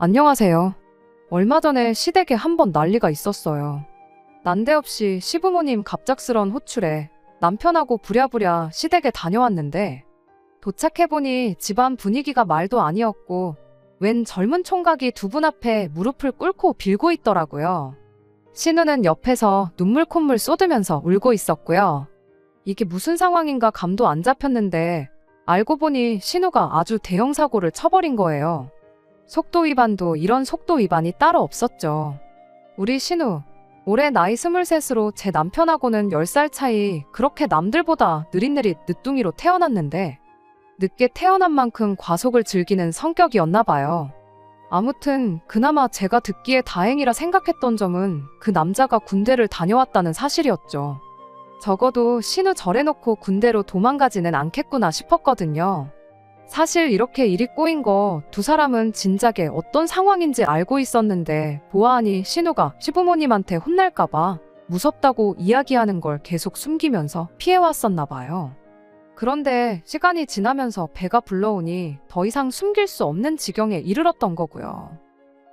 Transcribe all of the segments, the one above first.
안녕하세요. 얼마 전에 시댁에 한번 난리가 있었어요. 난데없이 시부모님 갑작스런 호출에 남편하고 부랴부랴 시댁에 다녀왔는데 도착해보니 집안 분위기가 말도 아니었고 웬 젊은 총각이 두 분 앞에 무릎을 꿇고 빌고 있더라고요. 신우는 옆에서 눈물 콧물 쏟으면서 울고 있었고요. 이게 무슨 상황인가 감도 안 잡혔는데 알고 보니 신우가 아주 대형 사고를 쳐버린 거예요. 속도 위반도 이런 속도 위반이 따로 없었죠. 우리 신우, 올해 나이 23으로 제 남편하고는 10살 차이, 그렇게 남들보다 느릿느릿 늦둥이로 태어났는데 늦게 태어난 만큼 과속을 즐기는 성격이었나 봐요. 아무튼 그나마 제가 듣기에 다행이라 생각했던 점은 그 남자가 군대를 다녀왔다는 사실이었죠. 적어도 신우 절해놓고 군대로 도망가지는 않겠구나 싶었거든요. 사실 이렇게 일이 꼬인 거 두 사람은 진작에 어떤 상황인지 알고 있었는데 보아하니 신우가 시부모님한테 혼날까봐 무섭다고 이야기하는 걸 계속 숨기면서 피해왔었나 봐요. 그런데 시간이 지나면서 배가 불러오니 더 이상 숨길 수 없는 지경에 이르렀던 거고요.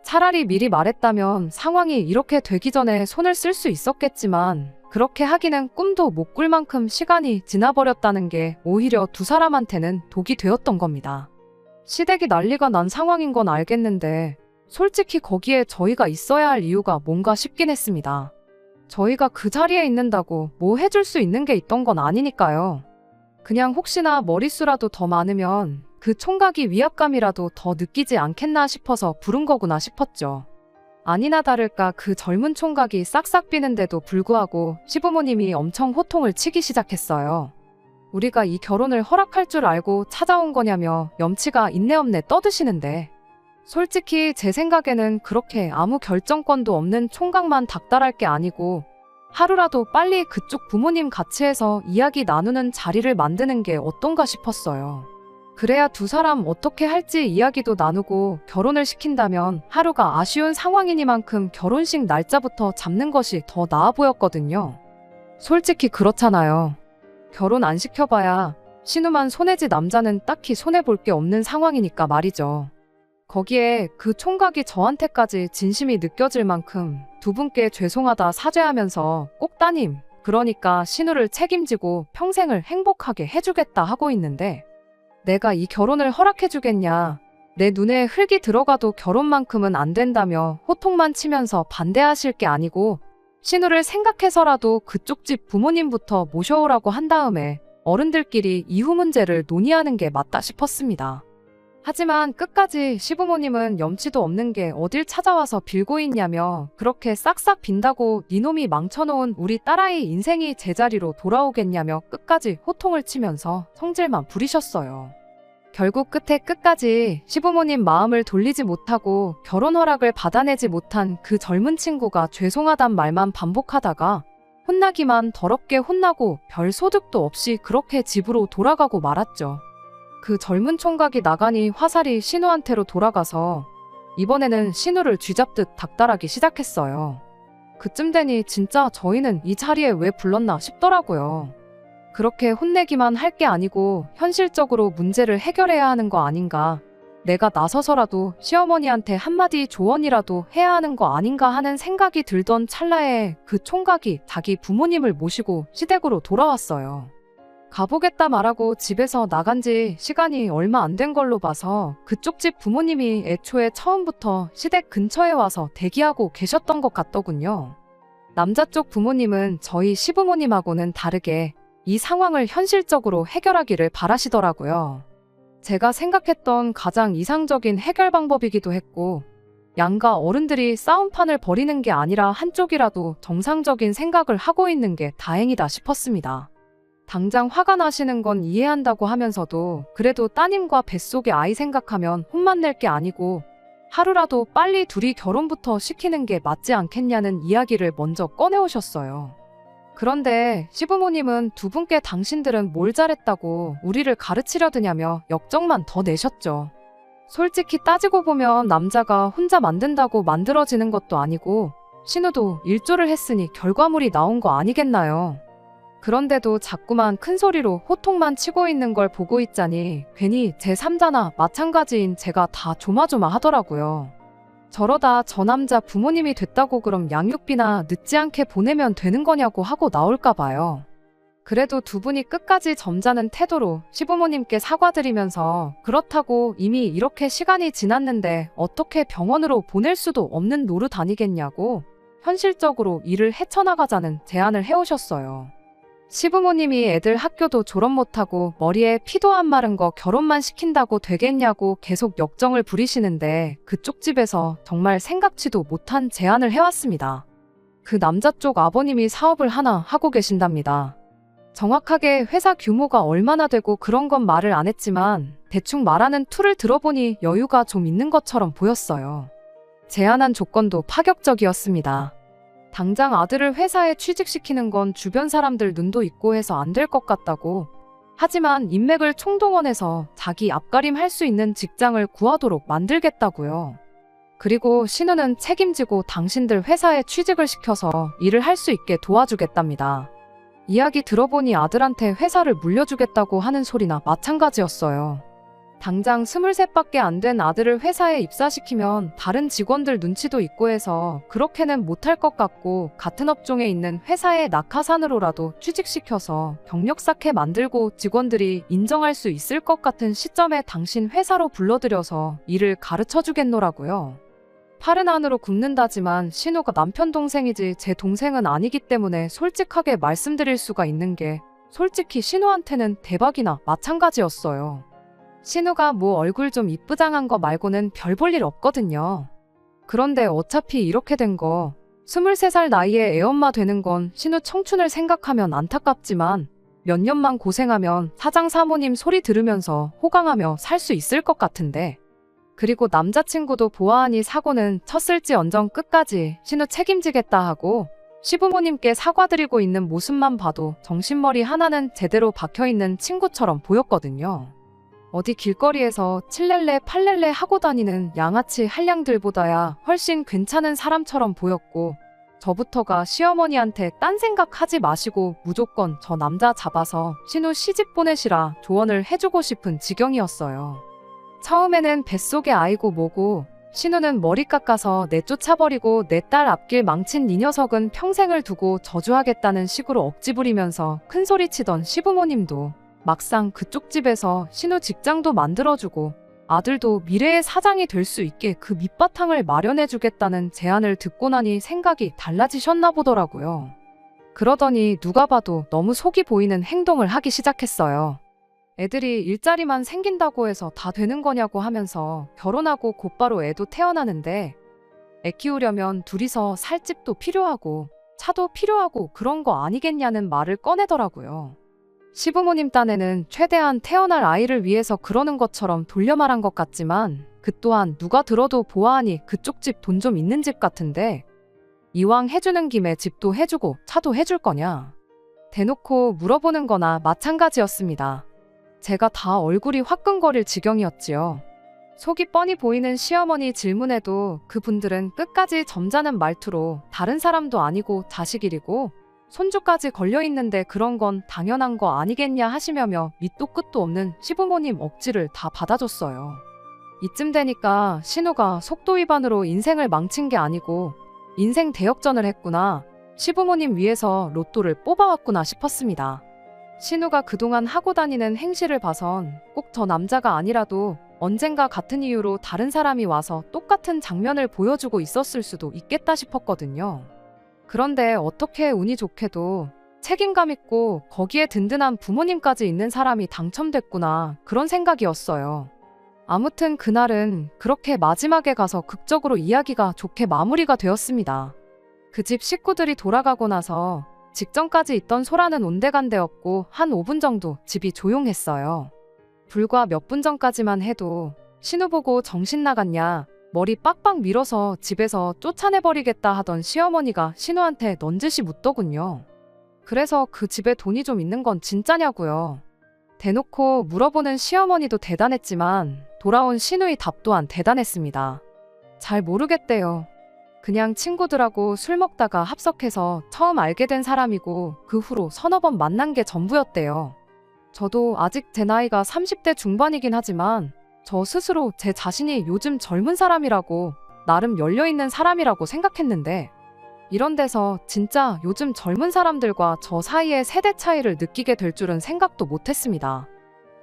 차라리 미리 말했다면 상황이 이렇게 되기 전에 손을 쓸 수 있었겠지만 그렇게 하기는 꿈도 못 꿀 만큼 시간이 지나버렸다는 게 오히려 두 사람한테는 독이 되었던 겁니다. 시댁이 난리가 난 상황인 건 알겠는데 솔직히 거기에 저희가 있어야 할 이유가 뭔가 싶긴 했습니다. 저희가 그 자리에 있는다고 뭐 해줄 수 있는 게 있던 건 아니니까요. 그냥 혹시나 머릿수라도 더 많으면 그 총각이 위압감이라도 더 느끼지 않겠나 싶어서 부른 거구나 싶었죠. 아니나 다를까 그 젊은 총각이 싹싹 비는데도 불구하고 시부모님이 엄청 호통을 치기 시작했어요. 우리가 이 결혼을 허락할 줄 알고 찾아온 거냐며 염치가 있네 없네 떠드시는데 솔직히 제 생각에는 그렇게 아무 결정권도 없는 총각만 닥달할 게 아니고 하루라도 빨리 그쪽 부모님 같이 해서 이야기 나누는 자리를 만드는 게 어떤가 싶었어요. 그래야 두 사람 어떻게 할지 이야기도 나누고 결혼을 시킨다면 하루가 아쉬운 상황이니만큼 결혼식 날짜부터 잡는 것이 더 나아 보였거든요. 솔직히 그렇잖아요. 결혼 안 시켜봐야 신우만 손해지 남자는 딱히 손해볼 게 없는 상황이니까 말이죠. 거기에 그 총각이 저한테까지 진심이 느껴질 만큼 두 분께 죄송하다 사죄하면서 꼭 따님, 그러니까 신우를 책임지고 평생을 행복하게 해주겠다 하고 있는데 내가 이 결혼을 허락해주겠냐, 내 눈에 흙이 들어가도 결혼만큼은 안 된다며 호통만 치면서 반대하실 게 아니고 신우를 생각해서라도 그쪽 집 부모님부터 모셔오라고 한 다음에 어른들끼리 이후 문제를 논의하는 게 맞다 싶었습니다. 하지만 끝까지 시부모님은 염치도 없는 게 어딜 찾아와서 빌고 있냐며 그렇게 싹싹 빈다고 니놈이 망쳐놓은 우리 딸아이 인생이 제자리로 돌아오겠냐며 끝까지 호통을 치면서 성질만 부리셨어요. 결국 끝까지 시부모님 마음을 돌리지 못하고 결혼 허락을 받아내지 못한 그 젊은 친구가 죄송하단 말만 반복하다가 혼나기만 더럽게 혼나고 별 소득도 없이 그렇게 집으로 돌아가고 말았죠. 그 젊은 총각이 나가니 화살이 신우한테로 돌아가서 이번에는 신우를 쥐잡듯 닥달하기 시작했어요. 그쯤 되니 진짜 저희는 이 자리에 왜 불렀나 싶더라고요. 그렇게 혼내기만 할 게 아니고 현실적으로 문제를 해결해야 하는 거 아닌가, 내가 나서서라도 시어머니한테 한마디 조언이라도 해야 하는 거 아닌가 하는 생각이 들던 찰나에 그 총각이 자기 부모님을 모시고 시댁으로 돌아왔어요. 가보겠다 말하고 집에서 나간 지 시간이 얼마 안 된 걸로 봐서 그쪽 집 부모님이 애초에 처음부터 시댁 근처에 와서 대기하고 계셨던 것 같더군요. 남자 쪽 부모님은 저희 시부모님하고는 다르게 이 상황을 현실적으로 해결하기를 바라시더라고요. 제가 생각했던 가장 이상적인 해결 방법이기도 했고 양가 어른들이 싸움판을 벌이는 게 아니라 한쪽이라도 정상적인 생각을 하고 있는 게 다행이다 싶었습니다. 당장 화가 나시는 건 이해한다고 하면서도 그래도 따님과 뱃속의 아이 생각하면 혼만 낼 게 아니고 하루라도 빨리 둘이 결혼부터 시키는 게 맞지 않겠냐는 이야기를 먼저 꺼내오셨어요. 그런데 시부모님은 두 분께 당신들은 뭘 잘했다고 우리를 가르치려 드냐며 역정만 더 내셨죠. 솔직히 따지고 보면 남자가 혼자 만든다고 만들어지는 것도 아니고 신우도 일조를 했으니 결과물이 나온 거 아니겠나요? 그런데도 자꾸만 큰 소리로 호통만 치고 있는 걸 보고 있자니 괜히 제3자나 마찬가지인 제가 다 조마조마하더라고요. 저러다 저 남자 부모님이 됐다고 그럼 양육비나 늦지 않게 보내면 되는 거냐고 하고 나올까 봐요. 그래도 두 분이 끝까지 점잖은 태도로 시부모님께 사과드리면서 그렇다고 이미 이렇게 시간이 지났는데 어떻게 병원으로 보낼 수도 없는 노릇 아니겠냐고 현실적으로 일을 헤쳐나가자는 제안을 해오셨어요. 시부모님이 애들 학교도 졸업 못하고 머리에 피도 안 마른 거 결혼만 시킨다고 되겠냐고 계속 역정을 부리시는데 그쪽 집에서 정말 생각지도 못한 제안을 해왔습니다. 그 남자 쪽 아버님이 사업을 하나 하고 계신답니다. 정확하게 회사 규모가 얼마나 되고 그런 건 말을 안 했지만 대충 말하는 투를 들어보니 여유가 좀 있는 것처럼 보였어요. 제안한 조건도 파격적이었습니다. 당장 아들을 회사에 취직시키는 건 주변 사람들 눈도 있고 해서 안 될 것 같다고. 하지만 인맥을 총동원해서 자기 앞가림 할 수 있는 직장을 구하도록 만들겠다고요. 그리고 신우는 책임지고 당신들 회사에 취직을 시켜서 일을 할 수 있게 도와주겠답니다. 이야기 들어보니 아들한테 회사를 물려주겠다고 하는 소리나 마찬가지였어요. 당장 23밖에 안 된 아들을 회사에 입사시키면 다른 직원들 눈치도 있고 해서 그렇게는 못할 것 같고 같은 업종에 있는 회사의 낙하산으로라도 취직시켜서 경력 쌓게 만들고 직원들이 인정할 수 있을 것 같은 시점에 당신 회사로 불러들여서 일을 가르쳐주겠노라고요. 팔은 안으로 굽는다지만 신우가 남편 동생이지 제 동생은 아니기 때문에 솔직하게 말씀드릴 수가 있는 게 솔직히 신우한테는 대박이나 마찬가지였어요. 신우가 뭐 얼굴 좀 이쁘장한 거 말고는 별 볼 일 없거든요. 그런데 어차피 이렇게 된 거 23살 나이에 애엄마 되는 건 신우 청춘을 생각하면 안타깝지만 몇 년만 고생하면 사장 사모님 소리 들으면서 호강하며 살 수 있을 것 같은데 그리고 남자친구도 보아하니 사고는 쳤을지언정 끝까지 신우 책임지겠다 하고 시부모님께 사과드리고 있는 모습만 봐도 정신머리 하나는 제대로 박혀있는 친구처럼 보였거든요. 어디 길거리에서 칠렐레 팔렐레 하고 다니는 양아치 한량들보다야 훨씬 괜찮은 사람처럼 보였고 저부터가 시어머니한테 딴 생각하지 마시고 무조건 저 남자 잡아서 신우 시집 보내시라 조언을 해주고 싶은 지경이었어요. 처음에는 뱃속에 아이고 뭐고 신우는 머리 깎아서 내쫓아버리고 내 딸 앞길 망친 이 녀석은 평생을 두고 저주하겠다는 식으로 억지 부리면서 큰소리치던 시부모님도 막상 그쪽 집에서 신우 직장도 만들어주고 아들도 미래의 사장이 될 수 있게 그 밑바탕을 마련해주겠다는 제안을 듣고 나니 생각이 달라지셨나 보더라고요. 그러더니 누가 봐도 너무 속이 보이는 행동을 하기 시작했어요. 애들이 일자리만 생긴다고 해서 다 되는 거냐고 하면서 결혼하고 곧바로 애도 태어나는데 애 키우려면 둘이서 살 집도 필요하고 차도 필요하고 그런 거 아니겠냐는 말을 꺼내더라고요. 시부모님 딴에는 최대한 태어날 아이를 위해서 그러는 것처럼 돌려 말한 것 같지만 그 또한 누가 들어도 보아하니 그쪽 집 돈 좀 있는 집 같은데 이왕 해주는 김에 집도 해주고 차도 해줄 거냐? 대놓고 물어보는 거나 마찬가지였습니다. 제가 다 얼굴이 화끈거릴 지경이었지요. 속이 뻔히 보이는 시어머니 질문에도 그분들은 끝까지 점잖은 말투로 다른 사람도 아니고 자식이리고 손주까지 걸려있는데 그런 건 당연한 거 아니겠냐 하시며며 밑도 끝도 없는 시부모님 억지를 다 받아줬어요. 이쯤 되니까 신우가 속도 위반으로 인생을 망친 게 아니고 인생 대역전을 했구나, 시부모님 위해서 로또를 뽑아왔구나 싶었습니다. 신우가 그동안 하고 다니는 행실을 봐선 꼭 저 남자가 아니라도 언젠가 같은 이유로 다른 사람이 와서 똑같은 장면을 보여주고 있었을 수도 있겠다 싶었거든요. 그런데 어떻게 운이 좋게도 책임감 있고 거기에 든든한 부모님까지 있는 사람이 당첨됐구나, 그런 생각이었어요. 아무튼 그날은 그렇게 마지막에 가서 극적으로 이야기가 좋게 마무리가 되었습니다. 그 집 식구들이 돌아가고 나서 직전까지 있던 소란은 온데간데없고 한 5분 정도 집이 조용했어요. 불과 몇 분 전까지만 해도 신우 보고 정신 나갔냐, 머리 빡빡 밀어서 집에서 쫓아내버리겠다 하던 시어머니가 신우한테 넌지시 묻더군요. 그래서 그 집에 돈이 좀 있는 건 진짜냐고요. 대놓고 물어보는 시어머니도 대단했지만 돌아온 신우의 답 또한 대단했습니다. 잘 모르겠대요. 그냥 친구들하고 술 먹다가 합석해서 처음 알게 된 사람이고 그 후로 서너 번 만난 게 전부였대요. 저도 아직 제 나이가 30대 중반이긴 하지만 저 스스로 제 자신이 요즘 젊은 사람이라고 나름 열려있는 사람이라고 생각했는데 이런 데서 진짜 요즘 젊은 사람들과 저 사이의 세대 차이를 느끼게 될 줄은 생각도 못했습니다.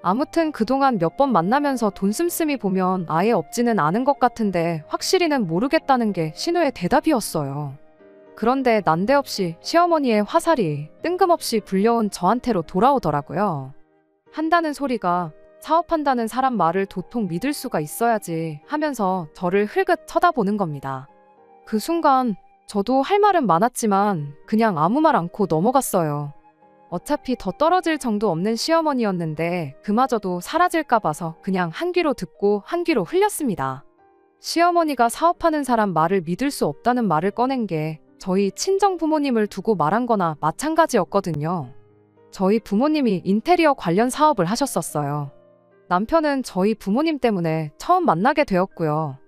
아무튼 그동안 몇 번 만나면서 돈 씀씀이 보면 아예 없지는 않은 것 같은데 확실히는 모르겠다는 게 신우의 대답이었어요. 그런데 난데없이 시어머니의 화살이 뜬금없이 불려온 저한테로 돌아오더라고요. 한다는 소리가 사업한다는 사람 말을 도통 믿을 수가 있어야지 하면서 저를 흘긋 쳐다보는 겁니다. 그 순간 저도 할 말은 많았지만 그냥 아무 말 않고 넘어갔어요. 어차피 더 떨어질 정도 없는 시어머니였는데 그마저도 사라질까 봐서 그냥 한 귀로 듣고 한 귀로 흘렸습니다. 시어머니가 사업하는 사람 말을 믿을 수 없다는 말을 꺼낸 게 저희 친정 부모님을 두고 말한 거나 마찬가지였거든요. 저희 부모님이 인테리어 관련 사업을 하셨었어요. 남편은 저희 부모님 때문에 처음 만나게 되었고요.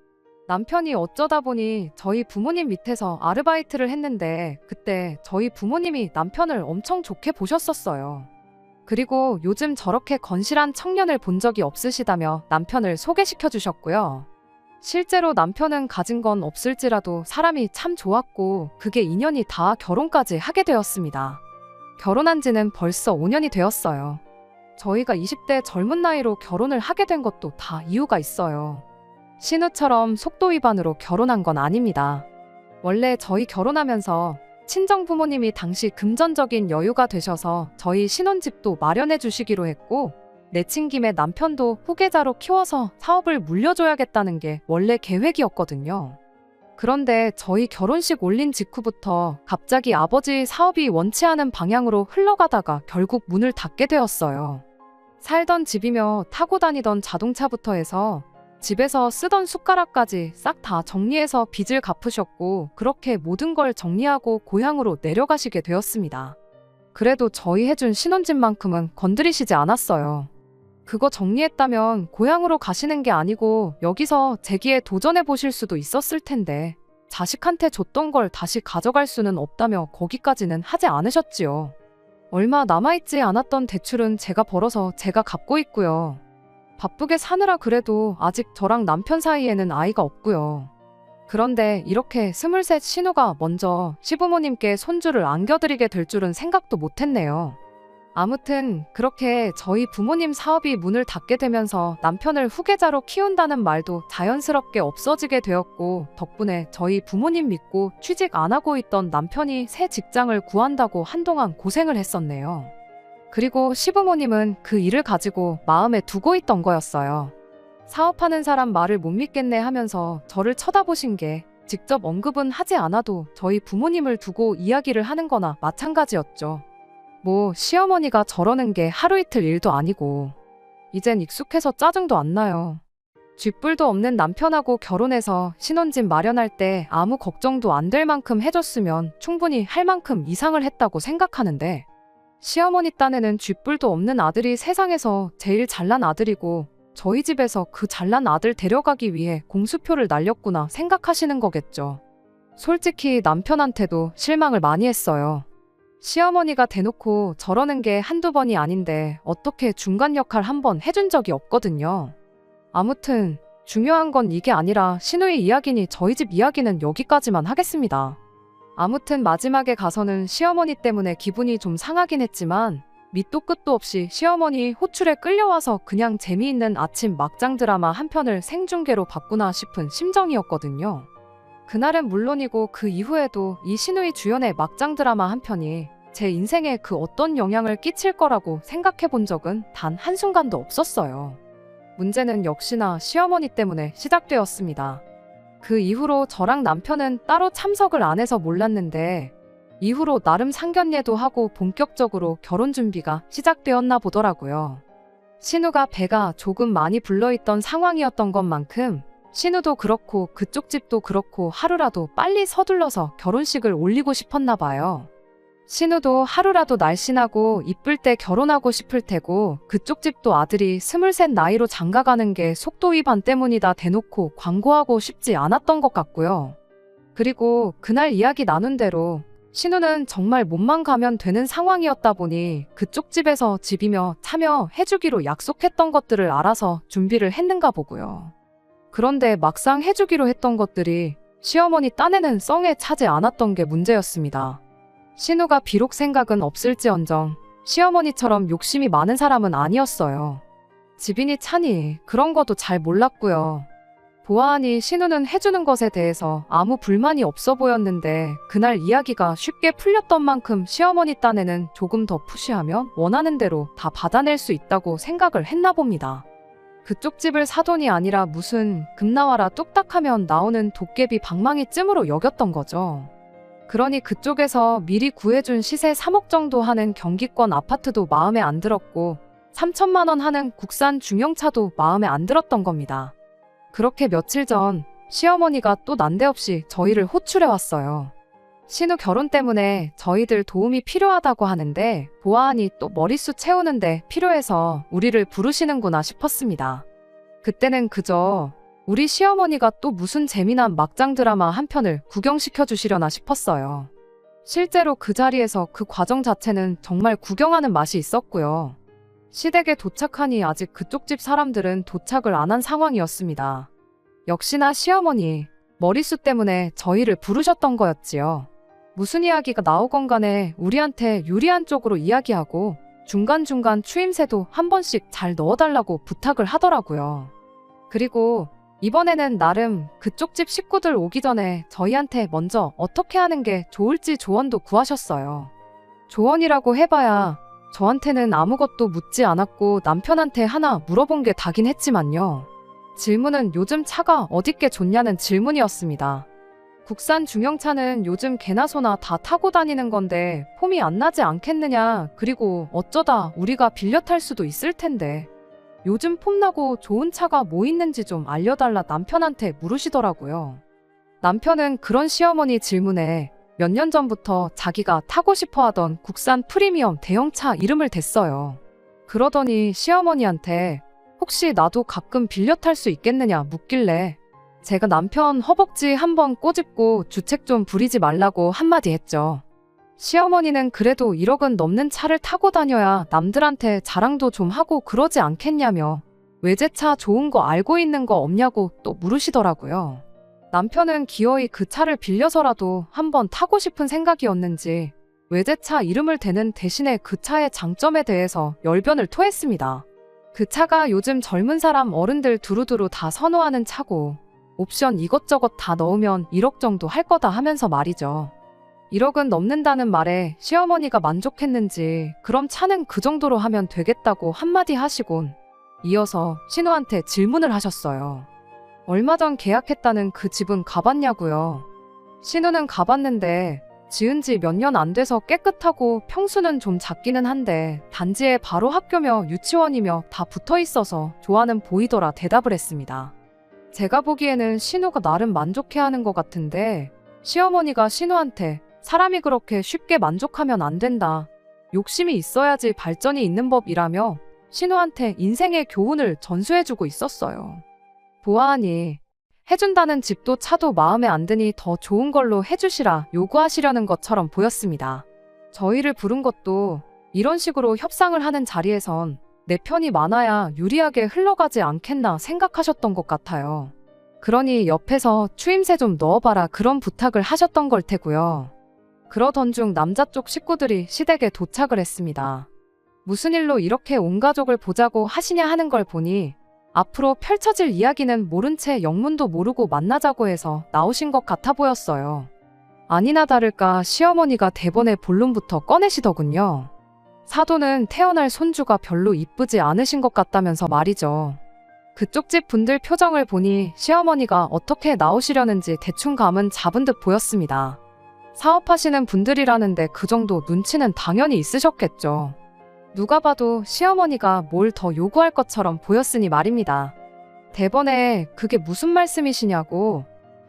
남편이 어쩌다 보니 저희 부모님 밑에서 아르바이트를 했는데 그때 저희 부모님이 남편을 엄청 좋게 보셨었어요. 그리고 요즘 저렇게 건실한 청년을 본 적이 없으시다며 남편을 소개시켜 주셨고요. 실제로 남편은 가진 건 없을지라도 사람이 참 좋았고 그게 인연이 다 결혼까지 하게 되었습니다. 결혼한 지는 벌써 5년이 되었어요. 저희가 20대 젊은 나이로 결혼을 하게 된 것도 다 이유가 있어요. 신우처럼 속도 위반으로 결혼한 건 아닙니다. 원래 저희 결혼하면서 친정 부모님이 당시 금전적인 여유가 되셔서 저희 신혼집도 마련해 주시기로 했고 내친 김에 남편도 후계자로 키워서 사업을 물려줘야겠다는 게 원래 계획이었거든요. 그런데 저희 결혼식 올린 직후부터 갑자기 아버지 사업이 원치 않은 방향으로 흘러가다가 결국 문을 닫게 되었어요. 살던 집이며 타고 다니던 자동차부터 해서 집에서 쓰던 숟가락까지 싹 다 정리해서 빚을 갚으셨고 그렇게 모든 걸 정리하고 고향으로 내려가시게 되었습니다. 그래도 저희 해준 신혼집만큼은 건드리시지 않았어요. 그거 정리했다면 고향으로 가시는 게 아니고 여기서 재기에 도전해 보실 수도 있었을 텐데 자식한테 줬던 걸 다시 가져갈 수는 없다며 거기까지는 하지 않으셨지요. 얼마 남아있지 않았던 대출은 제가 벌어서 제가 갚고 있고요. 바쁘게 사느라 그래도 아직 저랑 남편 사이에는 아이가 없고요. 그런데 이렇게 23 신우가 먼저 시부모님께 손주를 안겨드리게 될 줄은 생각도 못했네요. 아무튼 그렇게 저희 부모님 사업이 문을 닫게 되면서 남편을 후계자로 키운다는 말도 자연스럽게 없어지게 되었고 덕분에 저희 부모님 믿고 취직 안 하고 있던 남편이 새 직장을 구한다고 한동안 고생을 했었네요. 그리고 시부모님은 그 일을 가지고 마음에 두고 있던 거였어요. 사업하는 사람 말을 못 믿겠네 하면서 저를 쳐다보신 게 직접 언급은 하지 않아도 저희 부모님을 두고 이야기를 하는 거나 마찬가지였죠. 뭐 시어머니가 저러는 게 하루 이틀 일도 아니고 이젠 익숙해서 짜증도 안 나요. 쥐뿔도 없는 남편하고 결혼해서 신혼집 마련할 때 아무 걱정도 안 될 만큼 해줬으면 충분히 할 만큼 이상을 했다고 생각하는데 시어머니 딴에는 쥐뿔도 없는 아들이 세상에서 제일 잘난 아들이고 저희 집에서 그 잘난 아들 데려가기 위해 공수표를 날렸구나 생각하시는 거겠죠. 솔직히 남편한테도 실망을 많이 했어요. 시어머니가 대놓고 저러는 게 한두 번이 아닌데 어떻게 중간 역할 한 번 해준 적이 없거든요. 아무튼 중요한 건 이게 아니라 신우의 이야기니 저희 집 이야기는 여기까지만 하겠습니다. 아무튼 마지막에 가서는 시어머니 때문에 기분이 좀 상하긴 했지만 밑도 끝도 없이 시어머니 호출에 끌려와서 그냥 재미있는 아침 막장 드라마 한 편을 생중계로 봤구나 싶은 심정이었거든요. 그날은 물론이고 그 이후에도 이 신우이 주연의 막장 드라마 한 편이 제 인생에 그 어떤 영향을 끼칠 거라고 생각해 본 적은 단 한순간도 없었어요. 문제는 역시나 시어머니 때문에 시작되었습니다. 그 이후로 저랑 남편은 따로 참석을 안 해서 몰랐는데 이후로 나름 상견례도 하고 본격적으로 결혼 준비가 시작되었나 보더라고요. 신우가 배가 조금 많이 불러있던 상황이었던 것만큼 신우도 그렇고 그쪽 집도 그렇고 하루라도 빨리 서둘러서 결혼식을 올리고 싶었나 봐요. 신우도 하루라도 날씬하고 이쁠 때 결혼하고 싶을 테고 그쪽 집도 아들이 23 나이로 장가가는 게 속도 위반 때문이다 대놓고 광고하고 싶지 않았던 것 같고요. 그리고 그날 이야기 나눈 대로 신우는 정말 몸만 가면 되는 상황이었다 보니 그쪽 집에서 집이며 차며 해주기로 약속했던 것들을 알아서 준비를 했는가 보고요. 그런데 막상 해주기로 했던 것들이 시어머니 딴에는 썽에 차지 않았던 게 문제였습니다. 신우가 비록 생각은 없을지언정 시어머니처럼 욕심이 많은 사람은 아니었어요. 집이니 차니 그런 것도 잘 몰랐고요. 보아하니 신우는 해주는 것에 대해서 아무 불만이 없어 보였는데 그날 이야기가 쉽게 풀렸던 만큼 시어머니 딴에는 조금 더 푸시하면 원하는 대로 다 받아낼 수 있다고 생각을 했나 봅니다. 그쪽 집을 사돈이 아니라 무슨 금나와라 뚝딱하면 나오는 도깨비 방망이쯤으로 여겼던 거죠. 그러니 그쪽에서 미리 구해준 시세 3억 정도 하는 경기권 아파트도 마음에 안 들었고 3천만 원 하는 국산 중형차도 마음에 안 들었던 겁니다. 그렇게 며칠 전 시어머니가 또 난데없이 저희를 호출해 왔어요. 신우 결혼 때문에 저희들 도움이 필요하다고 하는데 보아하니 또 머릿수 채우는데 필요해서 우리를 부르시는구나 싶었습니다. 그때는 그저 우리 시어머니가 또 무슨 재미난 막장 드라마 한 편을 구경시켜 주시려나 싶었어요. 실제로 그 자리에서 그 과정 자체는 정말 구경하는 맛이 있었고요. 시댁에 도착하니 아직 그쪽 집 사람들은 도착을 안 한 상황이었습니다. 역시나 시어머니, 머릿수 때문에 저희를 부르셨던 거였지요. 무슨 이야기가 나오건 간에 우리한테 유리한 쪽으로 이야기하고 중간중간 추임새도 한 번씩 잘 넣어달라고 부탁을 하더라고요. 그리고 이번에는 나름 그쪽 집 식구들 오기 전에 저희한테 먼저 어떻게 하는 게 좋을지 조언도 구하셨어요. 조언이라고 해봐야 저한테는 아무것도 묻지 않았고 남편한테 하나 물어본 게 다긴 했지만요. 질문은 요즘 차가 어딨게 좋냐는 질문이었습니다. 국산 중형차는 요즘 개나 소나 다 타고 다니는 건데 폼이 안 나지 않겠느냐. 그리고 어쩌다 우리가 빌려 탈 수도 있을 텐데 요즘 폼나고 좋은 차가 뭐 있는지 좀 알려달라 남편한테 물으시더라고요. 남편은 그런 시어머니 질문에 몇 년 전부터 자기가 타고 싶어 하던 국산 프리미엄 대형차 이름을 댔어요. 그러더니 시어머니한테 혹시 나도 가끔 빌려 탈 수 있겠느냐 묻길래 제가 남편 허벅지 한번 꼬집고 주책 좀 부리지 말라고 한마디 했죠. 시어머니는 그래도 1억은 넘는 차를 타고 다녀야 남들한테 자랑도 좀 하고 그러지 않겠냐며 외제차 좋은 거 알고 있는 거 없냐고 또 물으시더라고요. 남편은 기어이 그 차를 빌려서라도 한번 타고 싶은 생각이었는지 외제차 이름을 대는 대신에 그 차의 장점에 대해서 열변을 토했습니다. 그 차가 요즘 젊은 사람 어른들 두루두루 다 선호하는 차고 옵션 이것저것 다 넣으면 1억 정도 할 거다 하면서 말이죠. 1억은 넘는다는 말에 시어머니가 만족했는지 그럼 차는 그 정도로 하면 되겠다고 한마디 하시곤 이어서 신우한테 질문을 하셨어요. 얼마 전 계약했다는 그 집은 가봤냐고요. 신우는 가봤는데 지은 지 몇 년 안 돼서 깨끗하고 평수는 좀 작기는 한데 단지에 바로 학교며 유치원이며 다 붙어 있어서 좋아는 보이더라 대답을 했습니다. 제가 보기에는 신우가 나름 만족해하는 것 같은데 시어머니가 신우한테 사람이 그렇게 쉽게 만족하면 안 된다. 욕심이 있어야지 발전이 있는 법이라며 신우한테 인생의 교훈을 전수해주고 있었어요. 보아하니 해준다는 집도 차도 마음에 안 드니 더 좋은 걸로 해주시라 요구하시려는 것처럼 보였습니다. 저희를 부른 것도 이런 식으로 협상을 하는 자리에선 내 편이 많아야 유리하게 흘러가지 않겠나 생각하셨던 것 같아요. 그러니 옆에서 추임새 좀 넣어봐라 그런 부탁을 하셨던 걸 테고요. 그러던 중 남자 쪽 식구들이 시댁에 도착을 했습니다. 무슨 일로 이렇게 온 가족을 보자고 하시냐 하는 걸 보니 앞으로 펼쳐질 이야기는 모른 채 영문도 모르고 만나자고 해서 나오신 것 같아 보였어요. 아니나 다를까 시어머니가 대본의 본론부터 꺼내시더군요. 사돈은 태어날 손주가 별로 이쁘지 않으신 것 같다면서 말이죠. 그쪽 집 분들 표정을 보니 시어머니가 어떻게 나오시려는지 대충 감은 잡은 듯 보였습니다. 사업하시는 분들이라는데 그 정도 눈치는 당연히 있으셨겠죠. 누가 봐도 시어머니가 뭘 더 요구할 것처럼 보였으니 말입니다. 대번에 그게 무슨 말씀이시냐고.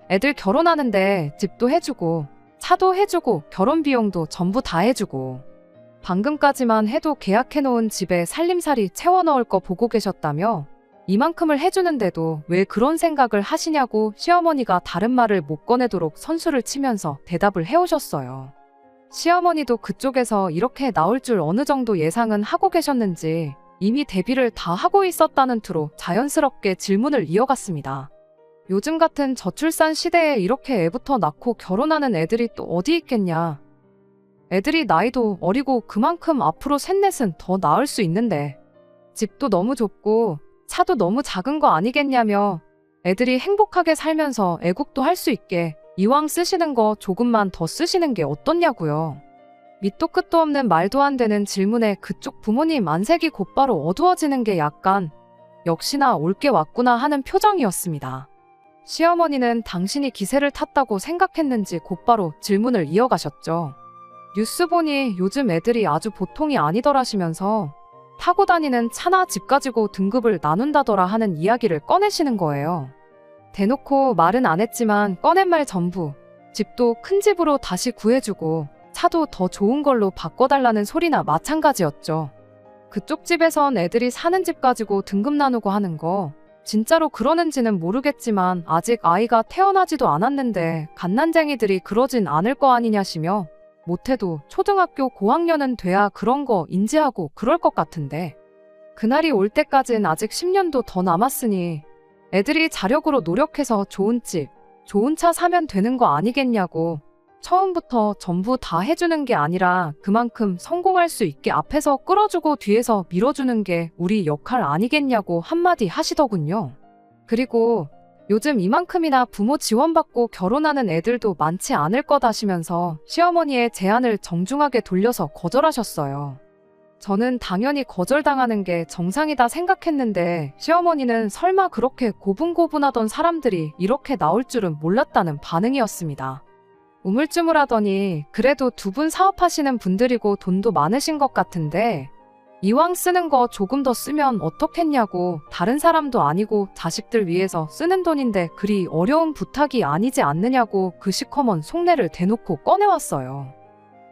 애들 결혼하는데 집도 해주고 차도 해주고 결혼 비용도 전부 다 해주고 방금까지만 해도 계약해놓은 집에 살림살이 채워넣을 거 보고 계셨다며 이만큼을 해주는데도 왜 그런 생각을 하시냐고 시어머니가 다른 말을 못 꺼내도록 선수를 치면서 대답을 해오셨어요. 시어머니도 그쪽에서 이렇게 나올 줄 어느 정도 예상은 하고 계셨는지 이미 대비를 다 하고 있었다는 투로 자연스럽게 질문을 이어갔습니다. 요즘 같은 저출산 시대에 이렇게 애부터 낳고 결혼하는 애들이 또 어디 있겠냐. 애들이 나이도 어리고 그만큼 앞으로 셋넷은 더 낳을 수 있는데 집도 너무 좁고 차도 너무 작은 거 아니겠냐며 애들이 행복하게 살면서 애국도 할 수 있게 이왕 쓰시는 거 조금만 더 쓰시는 게 어떻냐고요. 밑도 끝도 없는 말도 안 되는 질문에 그쪽 부모님 안색이 곧바로 어두워지는 게 약간 역시나 올 게 왔구나 하는 표정이었습니다. 시어머니는 당신이 기세를 탔다고 생각했는지 곧바로 질문을 이어가셨죠. 뉴스 보니 요즘 애들이 아주 보통이 아니더라시면서 타고 다니는 차나 집 가지고 등급을 나눈다더라 하는 이야기를 꺼내시는 거예요. 대놓고 말은 안 했지만 꺼낸 말 전부 집도 큰 집으로 다시 구해주고 차도 더 좋은 걸로 바꿔달라는 소리나 마찬가지였죠. 그쪽 집에선 애들이 사는 집 가지고 등급 나누고 하는 거 진짜로 그러는지는 모르겠지만 아직 아이가 태어나지도 않았는데 갓난쟁이들이 그러진 않을 거 아니냐시며 못해도 초등학교 고학년은 돼야 그런 거 인지하고 그럴 것 같은데 그날이 올 때까진 아직 10년도 더 남았으니 애들이 자력으로 노력해서 좋은 집, 좋은 차 사면 되는 거 아니겠냐고 처음부터 전부 다 해주는 게 아니라 그만큼 성공할 수 있게 앞에서 끌어주고 뒤에서 밀어주는 게 우리 역할 아니겠냐고 한마디 하시더군요. 그리고 요즘 이만큼이나 부모 지원받고 결혼하는 애들도 많지 않을 거다시면서 시어머니의 제안을 정중하게 돌려서 거절하셨어요. 저는 당연히 거절당하는 게 정상이다 생각했는데 시어머니는 설마 그렇게 고분고분하던 사람들이 이렇게 나올 줄은 몰랐다는 반응이었습니다. 우물쭈물하더니 그래도 두 분 사업하시는 분들이고 돈도 많으신 것 같은데 이왕 쓰는 거 조금 더 쓰면 어떻겠냐고 다른 사람도 아니고 자식들 위해서 쓰는 돈인데 그리 어려운 부탁이 아니지 않느냐고 그 시커먼 속내를 대놓고 꺼내왔어요.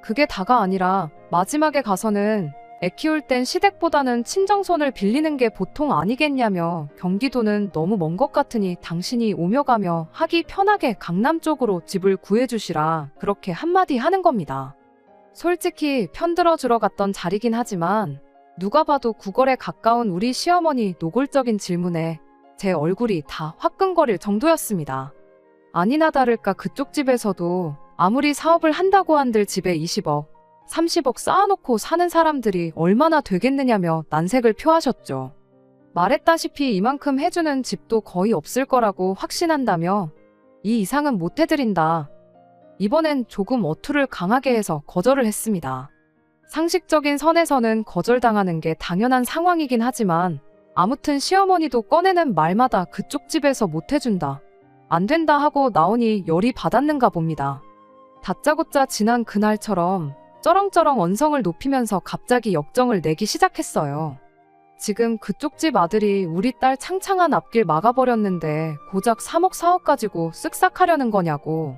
그게 다가 아니라 마지막에 가서는 애 키울 땐 시댁보다는 친정손을 빌리는 게 보통 아니겠냐며 경기도는 너무 먼 것 같으니 당신이 오며 가며 하기 편하게 강남 쪽으로 집을 구해주시라 그렇게 한마디 하는 겁니다. 솔직히 편들어 주러 갔던 자리긴 하지만 누가 봐도 구걸에 가까운 우리 시어머니 노골적인 질문에 제 얼굴이 다 화끈거릴 정도였습니다. 아니나 다를까 그쪽 집에서도 아무리 사업을 한다고 한들 집에 20억, 30억 쌓아놓고 사는 사람들이 얼마나 되겠느냐며 난색을 표하셨죠. 말했다시피 이만큼 해주는 집도 거의 없을 거라고 확신한다며 이 이상은 못 해드린다. 이번엔 조금 어투를 강하게 해서 거절을 했습니다. 상식적인 선에서는 거절당하는 게 당연한 상황이긴 하지만 아무튼 시어머니도 꺼내는 말마다 그쪽 집에서 못 해준다. 안 된다 하고 나오니 열이 받았는가 봅니다. 다짜고짜 지난 그날처럼 쩌렁쩌렁 언성을 높이면서 갑자기 역정을 내기 시작했어요. 지금 그쪽 집 아들이 우리 딸 창창한 앞길 막아버렸는데 고작 3억 4억 가지고 쓱싹하려는 거냐고.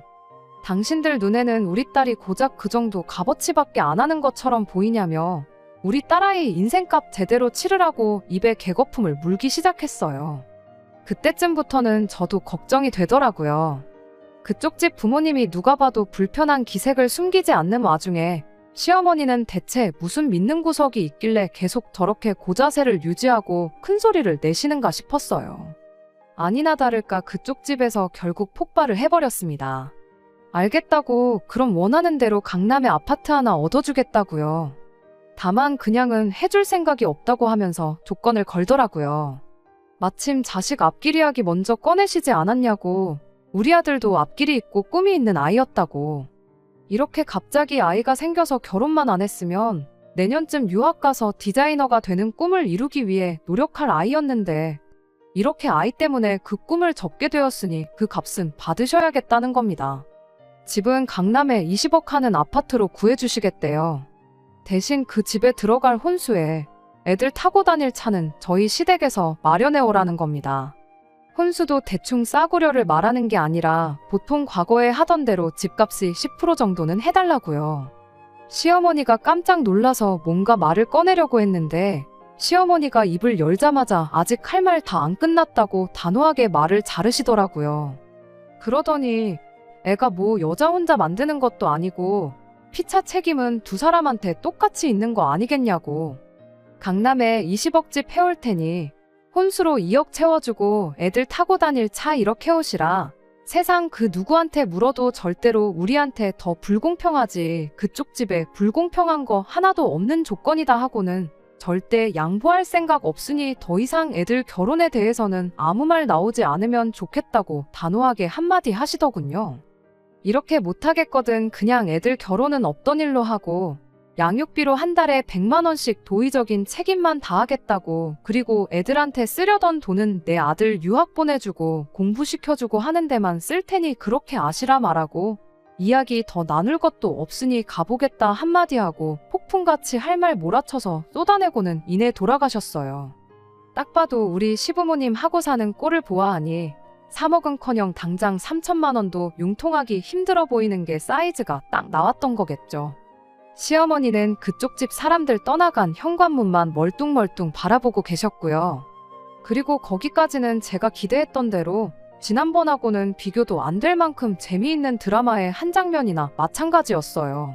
당신들 눈에는 우리 딸이 고작 그 정도 값어치밖에 안 하는 것처럼 보이냐며 우리 딸아이 인생값 제대로 치르라고 입에 개거품을 물기 시작했어요. 그때쯤부터는 저도 걱정이 되더라고요. 그쪽 집 부모님이 누가 봐도 불편한 기색을 숨기지 않는 와중에 시어머니는 대체 무슨 믿는 구석이 있길래 계속 저렇게 고자세를 유지하고 큰 소리를 내시는가 싶었어요. 아니나 다를까 그쪽 집에서 결국 폭발을 해버렸습니다. 알겠다고 그럼 원하는 대로 강남에 아파트 하나 얻어주겠다고요. 다만 그냥은 해줄 생각이 없다고 하면서 조건을 걸더라고요. 마침 자식 앞길 이야기 먼저 꺼내시지 않았냐고. 우리 아들도 앞길이 있고 꿈이 있는 아이였다고. 이렇게 갑자기 아이가 생겨서 결혼만 안 했으면 내년쯤 유학 가서 디자이너가 되는 꿈을 이루기 위해 노력할 아이였는데 이렇게 아이 때문에 그 꿈을 접게 되었으니 그 값은 받으셔야겠다는 겁니다. 집은 강남에 20억 하는 아파트로 구해주시겠대요. 대신 그 집에 들어갈 혼수에 애들 타고 다닐 차는 저희 시댁에서 마련해 오라는 겁니다. 혼수도 대충 싸구려를 말하는 게 아니라 보통 과거에 하던 대로 집값의 10% 정도는 해달라고요. 시어머니가 깜짝 놀라서 뭔가 말을 꺼내려고 했는데 시어머니가 입을 열자마자 아직 할 말 다 안 끝났다고 단호하게 말을 자르시더라고요. 그러더니 애가 뭐 여자 혼자 만드는 것도 아니고 피차 책임은 두 사람한테 똑같이 있는 거 아니겠냐고. 강남에 20억 집 해올 테니 혼수로 2억 채워주고 애들 타고 다닐 차 1억 해오시라. 세상 그 누구한테 물어도 절대로 우리한테 더 불공평하지. 그쪽 집에 불공평한 거 하나도 없는 조건이다 하고는 절대 양보할 생각 없으니 더 이상 애들 결혼에 대해서는 아무 말 나오지 않으면 좋겠다고 단호하게 한마디 하시더군요. 이렇게 못하겠거든 그냥 애들 결혼은 없던 일로 하고 양육비로 한 달에 100만 원씩 도의적인 책임만 다하겠다고, 그리고 애들한테 쓰려던 돈은 내 아들 유학 보내주고 공부시켜주고 하는 데만 쓸 테니 그렇게 아시라 말하고, 이야기 더 나눌 것도 없으니 가보겠다 한마디 하고 폭풍같이 할 말 몰아쳐서 쏟아내고는 이내 돌아가셨어요. 딱 봐도 우리 시부모님 하고 사는 꼴을 보아하니 3억은커녕 당장 3천만 원도 융통하기 힘들어 보이는 게 사이즈가 딱 나왔던 거겠죠. 시어머니는 그쪽 집 사람들 떠나간 현관문만 멀뚱멀뚱 바라보고 계셨고요. 그리고 거기까지는 제가 기대했던 대로 지난번하고는 비교도 안 될 만큼 재미있는 드라마의 한 장면이나 마찬가지였어요.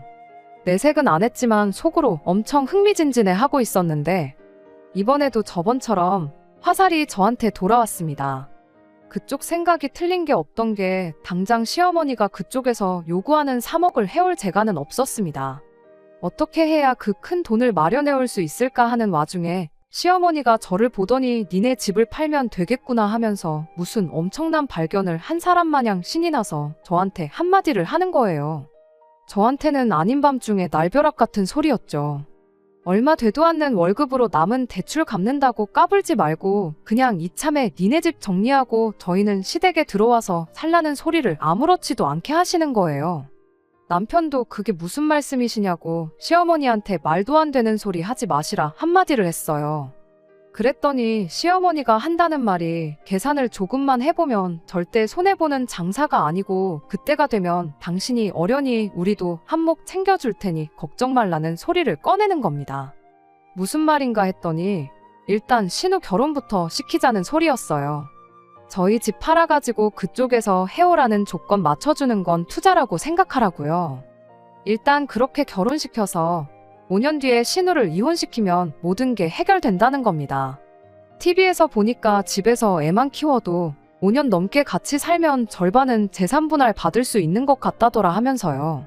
내색은 안 했지만 속으로 엄청 흥미진진해 하고 있었는데 이번에도 저번처럼 화살이 저한테 돌아왔습니다. 그쪽 생각이 틀린 게 없던 게 당장 시어머니가 그쪽에서 요구하는 3억을 해올 재간은 없었습니다. 어떻게 해야 그 큰 돈을 마련해 올 수 있을까 하는 와중에 시어머니가 저를 보더니 니네 집을 팔면 되겠구나 하면서 무슨 엄청난 발견을 한 사람 마냥 신이 나서 저한테 한마디를 하는 거예요. 저한테는 아닌 밤중에 날벼락 같은 소리였죠. 얼마 되도 않는 월급으로 남은 대출 갚는다고 까불지 말고 그냥 이참에 니네 집 정리하고 저희는 시댁에 들어와서 살라는 소리를 아무렇지도 않게 하시는 거예요. 남편도 그게 무슨 말씀이시냐고 시어머니한테 말도 안 되는 소리 하지 마시라 한마디를 했어요. 그랬더니 시어머니가 한다는 말이 계산을 조금만 해보면 절대 손해보는 장사가 아니고 그때가 되면 당신이 어련히 우리도 한몫 챙겨줄 테니 걱정 말라는 소리를 꺼내는 겁니다. 무슨 말인가 했더니 일단 신우 결혼부터 시키자는 소리였어요. 저희 집 팔아가지고 그쪽에서 해오라는 조건 맞춰주는 건 투자라고 생각하라고요. 일단 그렇게 결혼시켜서 5년 뒤에 신우를 이혼시키면 모든 게 해결된다는 겁니다. TV에서 보니까 집에서 애만 키워도 5년 넘게 같이 살면 절반은 재산 분할 받을 수 있는 것 같다더라 하면서요.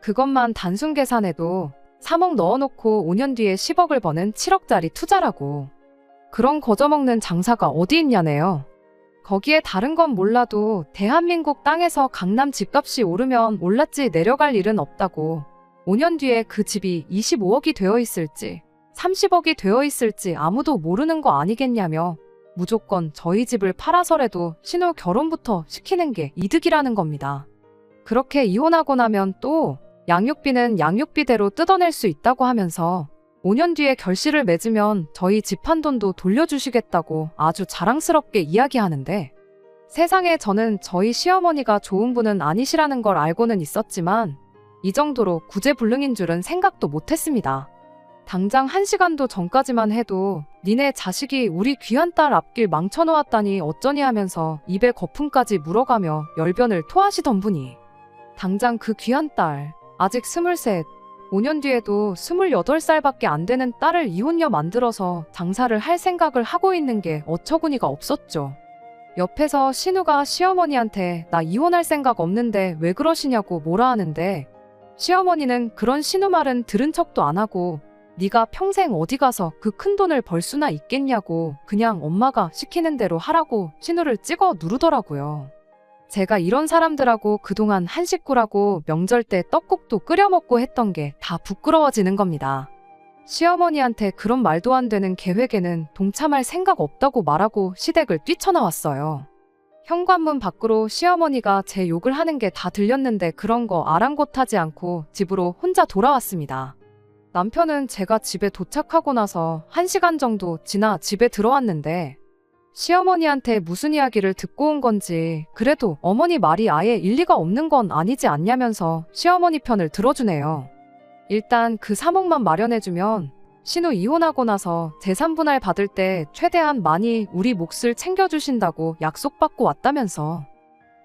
그것만 단순 계산해도 3억 넣어놓고 5년 뒤에 10억을 버는 7억짜리 투자라고. 그런 거저먹는 장사가 어디 있냐네요. 거기에 다른 건 몰라도 대한민국 땅에서 강남 집값이 오르면 올랐지 내려갈 일은 없다고. 5년 뒤에 그 집이 25억이 되어 있을지 30억이 되어 있을지 아무도 모르는 거 아니겠냐며 무조건 저희 집을 팔아서라도 신우 결혼부터 시키는 게 이득이라는 겁니다. 그렇게 이혼하고 나면 또 양육비는 양육비대로 뜯어낼 수 있다고 하면서 5년 뒤에 결실을 맺으면 저희 집 한 돈도 돌려주시겠다고 아주 자랑스럽게 이야기하는데, 세상에 저는 저희 시어머니가 좋은 분은 아니시라는 걸 알고는 있었지만 이 정도로 구제불능인 줄은 생각도 못했습니다. 당장 1시간도 전까지만 해도 니네 자식이 우리 귀한 딸 앞길 망쳐놓았다니 어쩌니 하면서 입에 거품까지 물어가며 열변을 토하시던 분이 당장 그 귀한 딸 아직 23, 5년 뒤에도 28살밖에 안 되는 딸을 이혼녀 만들어서 장사를 할 생각을 하고 있는 게 어처구니가 없었죠. 옆에서 신우가 시어머니한테 나 이혼할 생각 없는데 왜 그러시냐고 뭐라 하는데 시어머니는 그런 신우 말은 들은 척도 안 하고 네가 평생 어디 가서 그 큰 돈을 벌 수나 있겠냐고 그냥 엄마가 시키는 대로 하라고 신우를 찍어 누르더라고요. 제가 이런 사람들하고 그동안 한 식구라고 명절 때 떡국도 끓여 먹고 했던 게 다 부끄러워지는 겁니다. 시어머니한테 그런 말도 안 되는 계획에는 동참할 생각 없다고 말하고 시댁을 뛰쳐나왔어요. 현관문 밖으로 시어머니가 제 욕을 하는 게 다 들렸는데 그런 거 아랑곳하지 않고 집으로 혼자 돌아왔습니다. 남편은 제가 집에 도착하고 나서 1시간 정도 지나 집에 들어왔는데 시어머니한테 무슨 이야기를 듣고 온 건지 그래도 어머니 말이 아예 일리가 없는 건 아니지 않냐면서 시어머니 편을 들어주네요. 일단 그 3억만 마련해주면 신우 이혼하고 나서 재산 분할 받을 때 최대한 많이 우리 몫을 챙겨주신다고 약속받고 왔다면서.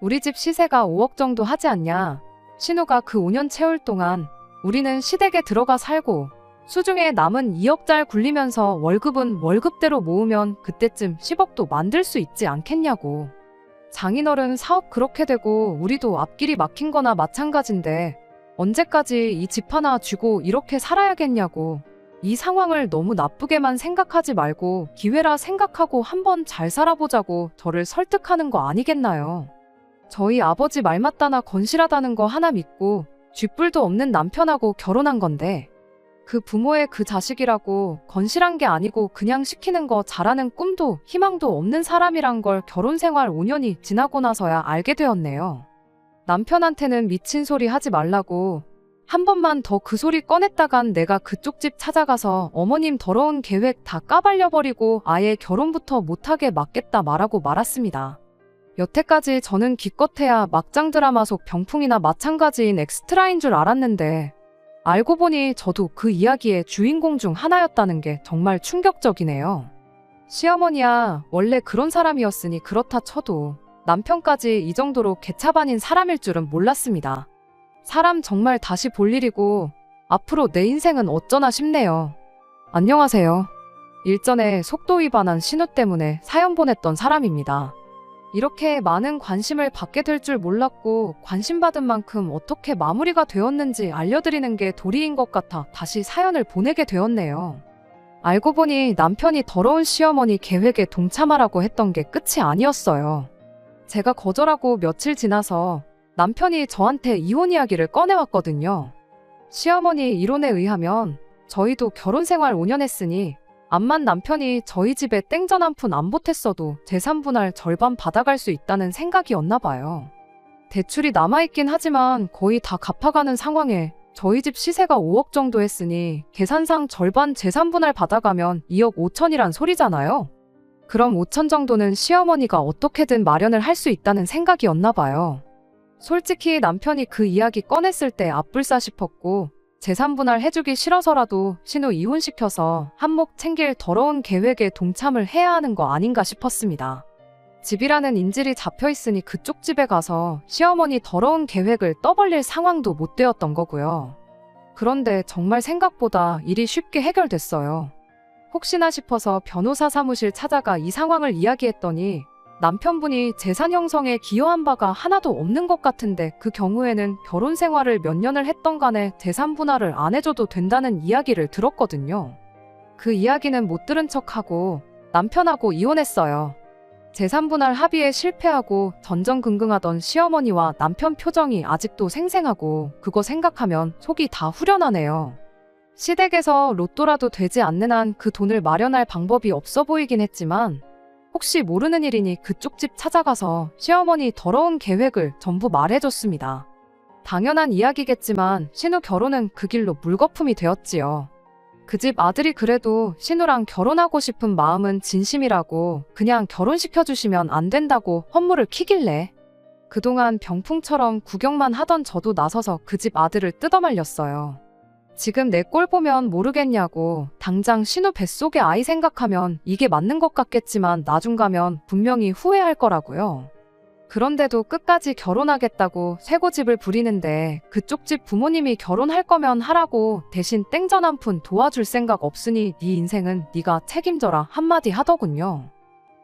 우리 집 시세가 5억 정도 하지 않냐. 신우가 그 5년 채울 동안 우리는 시댁에 들어가 살고 수중에 남은 2억잘 굴리면서 월급은 월급대로 모으면 그때쯤 10억도 만들 수 있지 않겠냐고. 장인어른 사업 그렇게 되고 우리도 앞길이 막힌 거나 마찬가지인데 언제까지 이 집 하나 쥐고 이렇게 살아야겠냐고. 이 상황을 너무 나쁘게만 생각하지 말고 기회라 생각하고 한번 잘 살아보자고 저를 설득하는 거 아니겠나요? 저희 아버지 말 맞다나 건실하다는 거 하나 믿고 쥐뿔도 없는 남편하고 결혼한 건데 그 부모의 그 자식이라고 건실한 게 아니고 그냥 시키는 거 잘하는 꿈도 희망도 없는 사람이란 걸 결혼 생활 5년이 지나고 나서야 알게 되었네요. 남편한테는 미친 소리 하지 말라고 한 번만 더 그 소리 꺼냈다간 내가 그쪽 집 찾아가서 어머님 더러운 계획 다 까발려버리고 아예 결혼부터 못하게 막겠다 말하고 말았습니다. 여태까지 저는 기껏해야 막장 드라마 속 병풍이나 마찬가지인 엑스트라인 줄 알았는데 알고 보니 저도 그 이야기의 주인공 중 하나였다는 게 정말 충격적이네요. 시어머니야, 원래 그런 사람이었으니 그렇다 쳐도 남편까지 이 정도로 개차반인 사람일 줄은 몰랐습니다. 사람 정말 다시 볼 일이고 앞으로 내 인생은 어쩌나 싶네요. 안녕하세요. 일전에 속도 위반한 신호 때문에 사연 보냈던 사람입니다. 이렇게 많은 관심을 받게 될 줄 몰랐고 관심받은 만큼 어떻게 마무리가 되었는지 알려드리는 게 도리인 것 같아 다시 사연을 보내게 되었네요. 알고 보니 남편이 더러운 시어머니 계획에 동참하라고 했던 게 끝이 아니었어요. 제가 거절하고 며칠 지나서 남편이 저한테 이혼 이야기를 꺼내왔거든요. 시어머니 이론에 의하면 저희도 결혼 생활 5년 했으니 암만 남편이 저희 집에 땡전 한 푼 안 보탰어도 재산 분할 절반 받아갈 수 있다는 생각이었나 봐요. 대출이 남아있긴 하지만 거의 다 갚아가는 상황에 저희 집 시세가 5억 정도 했으니 계산상 절반 재산 분할 받아가면 2억 5천이란 소리잖아요. 그럼 5천 정도는 시어머니가 어떻게든 마련을 할 수 있다는 생각이었나 봐요. 솔직히 남편이 그 이야기 꺼냈을 때 앞불싸 싶었고 재산 분할 해주기 싫어서라도 신우 이혼시켜서 한몫 챙길 더러운 계획에 동참을 해야 하는 거 아닌가 싶었습니다. 집이라는 인질이 잡혀있으니 그쪽 집에 가서 시어머니 더러운 계획을 떠벌릴 상황도 못 되었던 거고요. 그런데 정말 생각보다 일이 쉽게 해결됐어요. 혹시나 싶어서 변호사 사무실 찾아가 이 상황을 이야기했더니 남편분이 재산 형성에 기여한 바가 하나도 없는 것 같은데 그 경우에는 결혼 생활을 몇 년을 했던 간에 재산 분할을 안 해줘도 된다는 이야기를 들었거든요. 그 이야기는 못 들은 척하고 남편하고 이혼했어요. 재산 분할 합의에 실패하고 전전긍긍하던 시어머니와 남편 표정이 아직도 생생하고 그거 생각하면 속이 다 후련하네요. 시댁에서 로또라도 되지 않는 한 그 돈을 마련할 방법이 없어 보이긴 했지만 혹시 모르는 일이니 그쪽 집 찾아가서 시어머니 더러운 계획을 전부 말해줬습니다. 당연한 이야기겠지만 신우 결혼은 그 길로 물거품이 되었지요. 그 집 아들이 그래도 신우랑 결혼하고 싶은 마음은 진심이라고 그냥 결혼시켜주시면 안 된다고 헛물을 키길래 그동안 병풍처럼 구경만 하던 저도 나서서 그 집 아들을 뜯어말렸어요. 지금 내 꼴 보면 모르겠냐고 당장 신우 뱃속의 아이 생각하면 이게 맞는 것 같겠지만 나중 가면 분명히 후회할 거라고요. 그런데도 끝까지 결혼하겠다고 쇠고집을 부리는데 그쪽 집 부모님이 결혼할 거면 하라고 대신 땡전 한 푼 도와줄 생각 없으니 네 인생은 네가 책임져라 한마디 하더군요.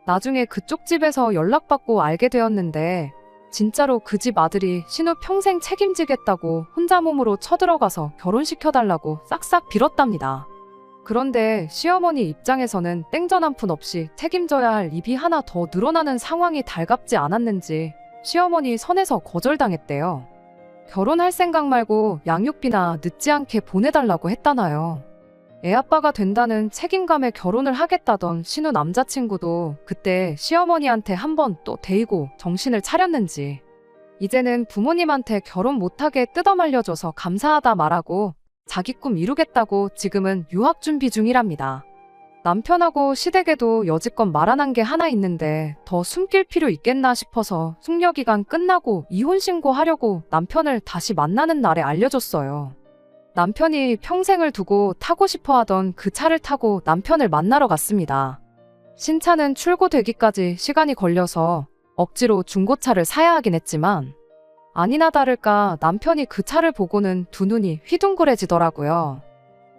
나중에 그쪽 집에서 연락받고 알게 되었는데 진짜로 그 집 아들이 신우 평생 책임지겠다고 혼자 몸으로 쳐들어가서 결혼시켜달라고 싹싹 빌었답니다. 그런데 시어머니 입장에서는 땡전 한 푼 없이 책임져야 할 입이 하나 더 늘어나는 상황이 달갑지 않았는지 시어머니 선에서 거절당했대요. 결혼할 생각 말고 양육비나 늦지 않게 보내달라고 했다나요. 애아빠가 된다는 책임감에 결혼을 하겠다던 신우 남자친구도 그때 시어머니한테 한번 또 데이고 정신을 차렸는지 이제는 부모님한테 결혼 못하게 뜯어말려줘서 감사하다 말하고 자기 꿈 이루겠다고 지금은 유학 준비 중이랍니다. 남편하고 시댁에도 여지껏 말 안 한 게 하나 있는데 더 숨길 필요 있겠나 싶어서 숙려기간 끝나고 이혼 신고하려고 남편을 다시 만나는 날에 알려줬어요. 남편이 평생을 두고 타고 싶어 하던 그 차를 타고 남편을 만나러 갔습니다. 신차는 출고되기까지 시간이 걸려서 억지로 중고차를 사야 하긴 했지만 아니나 다를까 남편이 그 차를 보고는 두 눈이 휘둥그레지더라고요.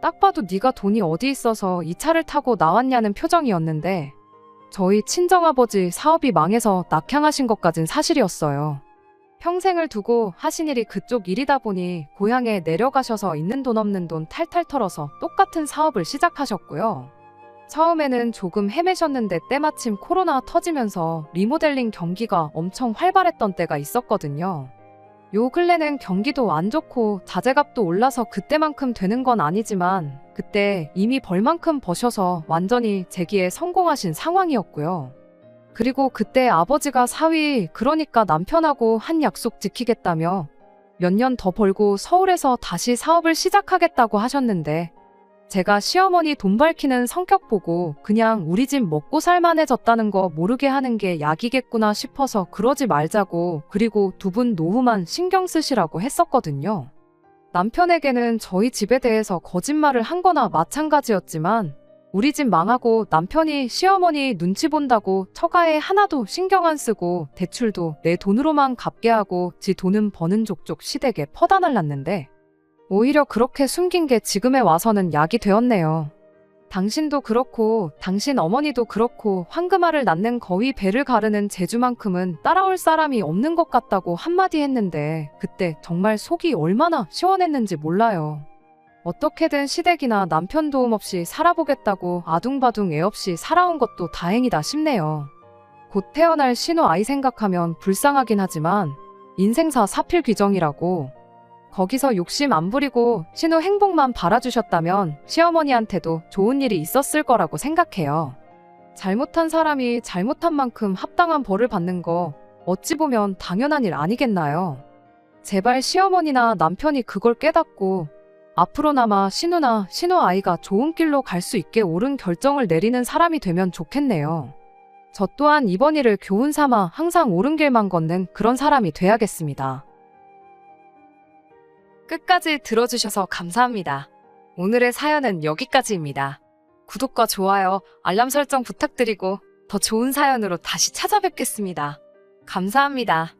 딱 봐도 네가 돈이 어디 있어서 이 차를 타고 나왔냐는 표정이었는데 저희 친정아버지 사업이 망해서 낙향하신 것까진 사실이었어요. 평생을 두고 하신 일이 그쪽 일이다 보니 고향에 내려가셔서 있는 돈 없는 돈 탈탈 털어서 똑같은 사업을 시작하셨고요. 처음에는 조금 헤매셨는데 때마침 코로나 터지면서 리모델링 경기가 엄청 활발했던 때가 있었거든요. 요 근래는 경기도 안 좋고 자재값도 올라서 그때만큼 되는 건 아니지만 그때 이미 벌만큼 버셔서 완전히 재기에 성공하신 상황이었고요. 그리고 그때 아버지가 사위, 그러니까 남편하고 한 약속 지키겠다며 몇 년 더 벌고 서울에서 다시 사업을 시작하겠다고 하셨는데 제가 시어머니 돈 밝히는 성격 보고 그냥 우리 집 먹고 살만해졌다는 거 모르게 하는 게 약이겠구나 싶어서 그러지 말자고, 그리고 두 분 노후만 신경 쓰시라고 했었거든요. 남편에게는 저희 집에 대해서 거짓말을 한 거나 마찬가지였지만 우리 집 망하고 남편이 시어머니 눈치 본다고 처가에 하나도 신경 안 쓰고 대출도 내 돈으로만 갚게 하고 지 돈은 버는 족족 시댁에 퍼다 날랐는데 오히려 그렇게 숨긴 게 지금에 와서는 약이 되었네요. 당신도 그렇고 당신 어머니도 그렇고 황금알을 낳는 거위 배를 가르는 재주만큼은 따라올 사람이 없는 것 같다고 한마디 했는데 그때 정말 속이 얼마나 시원했는지 몰라요. 어떻게든 시댁이나 남편 도움 없이 살아보겠다고 아둥바둥 애 없이 살아온 것도 다행이다 싶네요. 곧 태어날 신우 아이 생각하면 불쌍하긴 하지만 인생사 사필귀정이라고, 거기서 욕심 안 부리고 신우 행복만 바라주셨다면 시어머니한테도 좋은 일이 있었을 거라고 생각해요. 잘못한 사람이 잘못한 만큼 합당한 벌을 받는 거 어찌 보면 당연한 일 아니겠나요? 제발 시어머니나 남편이 그걸 깨닫고 앞으로나마 신우나 신우 아이가 좋은 길로 갈 수 있게 옳은 결정을 내리는 사람이 되면 좋겠네요. 저 또한 이번 일을 교훈 삼아 항상 옳은 길만 걷는 그런 사람이 돼야겠습니다. 끝까지 들어주셔서 감사합니다. 오늘의 사연은 여기까지입니다. 구독과 좋아요, 알람 설정 부탁드리고 더 좋은 사연으로 다시 찾아뵙겠습니다. 감사합니다.